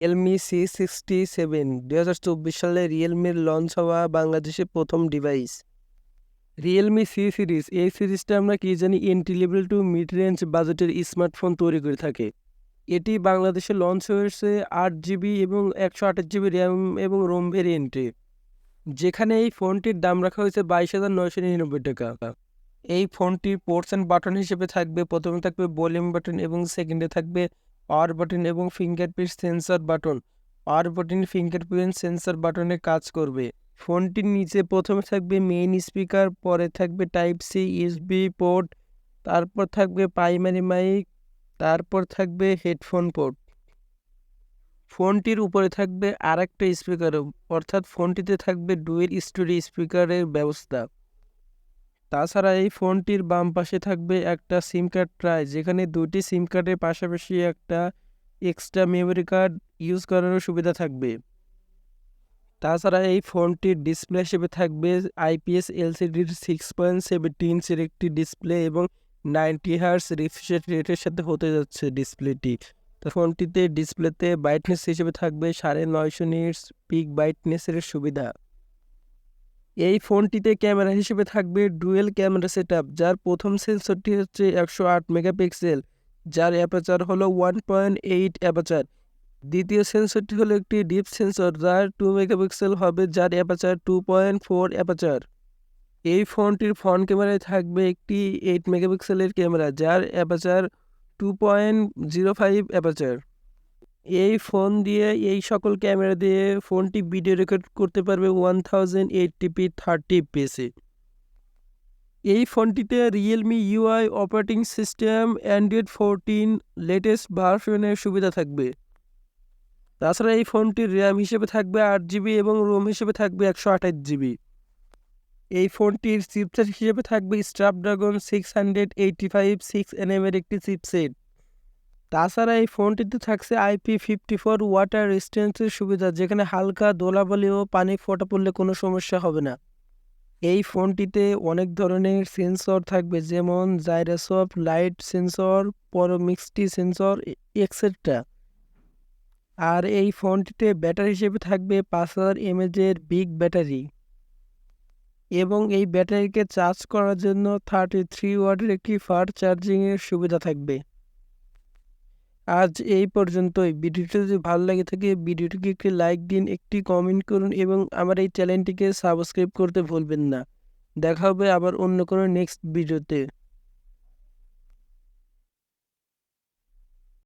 Realme C67 2024 সালে রিয়েলমির launch হওয়া বাংলাদেশের প্রথম ডিভাইস। রিয়েলমি সি সিরিজ, এই সিরিজটা আমরা কি জানি entry level to mid range বাজেটের স্মার্টফোন তৈরি করে থাকে। এটি বাংলাদেশে লঞ্চ হয়েছে 8 জিবি এবং 128 জিবি র্যাম এবং রোম ভেরিয়েন্টে, যেখানে এই ফোনটির দাম রাখা হয়েছে 22,999 টাকা। এই ফোনটির পোর্টস অ্যান্ড বাটন হিসেবে থাকবে, প্রথমে থাকবে ভলিউম বাটন এবং সেকেন্ডে থাকবে পাওয়ার বাটন এবং fingerprint sensor button. Power button fingerprint sensor বাটনে কাজ করবে। ফোনটির নিচে প্রথমে থাকবে মেইন স্পিকার, পরে থাকবে টাইপ সি ইউএসবি পোর্ট, তারপর থাকবে প্রাইমারি মাইক, তারপর থাকবে হেডফোন পোর্ট। ফোনটির উপরে থাকবে আরেকটা স্পিকার, অর্থাৎ ফোনটিতে থাকবে ডুয়েল স্টুডিও স্পিকারের ব্যবস্থা। তাছাড়া এই ফোনটির বাম পাশে থাকবে একটা সিম কার্ড ট্রাই, যেখানে দুটি সিম কার্ডের পাশাপাশি একটা এক্সট্রা মেমোরি কার্ড ইউজ করারও সুবিধা থাকবে। তাছাড়া এই ফোনটির ডিসপ্লে হিসেবে থাকবে আইপিএস এলসিডির 6.7 ইঞ্চের একটি ডিসপ্লে এবং 90 হার্টজ রিফ্রেশ রেটের সাথে হতে যাচ্ছে ডিসপ্লেটি। তো ফোনটিতে ডিসপ্লেতে ব্রাইটনেস হিসেবে থাকবে 950 নিটস পিক ব্রাইটনেসের সুবিধা। এই ফোনটিতে ক্যামেরা হিসেবে থাকবে ডুয়েল ক্যামেরা সেটআপ, যার প্রথম সেন্সরটি হচ্ছে 108 মেগাপিক্সেল, যার অ্যাপারচার হলো 1.8 অ্যাপারচার। দ্বিতীয় সেন্সরটি হলো একটি ডিপ সেন্সর, যার 2 মেগাপিক্সেল হবে, যার অ্যাপারচার 2.4 অ্যাপারচার। এই ফোনটির ফ্রন্ট ক্যামেরায় থাকবে একটি 8 মেগাপিক্সেলের ক্যামেরা, যার অ্যাপারচার 2.05 অ্যাপারচার। এই ফোন দিয়ে, এই সকল ক্যামেরা দিয়ে ফোনটি ভিডিও রেকর্ড করতে পারবে 1080p 30fps-এ। এই ফোনটিতে Realme UI operating system Android 14 latest ভার্সনের সুবিধা থাকবে। তাছাড়া এই ফোনটির র্যাম হিসেবে থাকবে 8 জিবি এবং রোম হিসেবে থাকবে 128 জিবি। এই ফোনটির চিপসেট হিসেবে থাকবে স্ন্যাপড্রাগন 685 6nm এর একটি চিপসেট। তাছাড়া এই ফোনটিতে থাকছে IP54 ওয়াটার রেজিস্ট্যান্সের সুবিধা, যেখানে হালকা ধুলাবালি ও পানি ফোঁটা পড়লে কোনো সমস্যা হবে না। এই ফোনটিতে অনেক ধরনের সেন্সর থাকবে, যেমন gyroscope, light sensor, proximity sensor etcetera. আর এই ফোনটিতে ব্যাটারি হিসেবে থাকবে 5000 mAh বিগ ব্যাটারি, এবং এই ব্যাটারিকে চার্জ করার জন্য 33 ওয়াটের একটি ফাস্ট চার্জিংয়ের সুবিধা থাকবে। আজ এই পর্যন্তই। ভিডিওটি যদি ভালো লাগে থাকে ভিডিওটিকে একটি লাইক দিন, একটি কমেন্ট করুন এবং আমার এই চ্যানেলটিকে সাবস্ক্রাইব করতে ভুলবেন না। দেখা হবে আবার অন্য কোনো নেক্সট ভিডিওতে।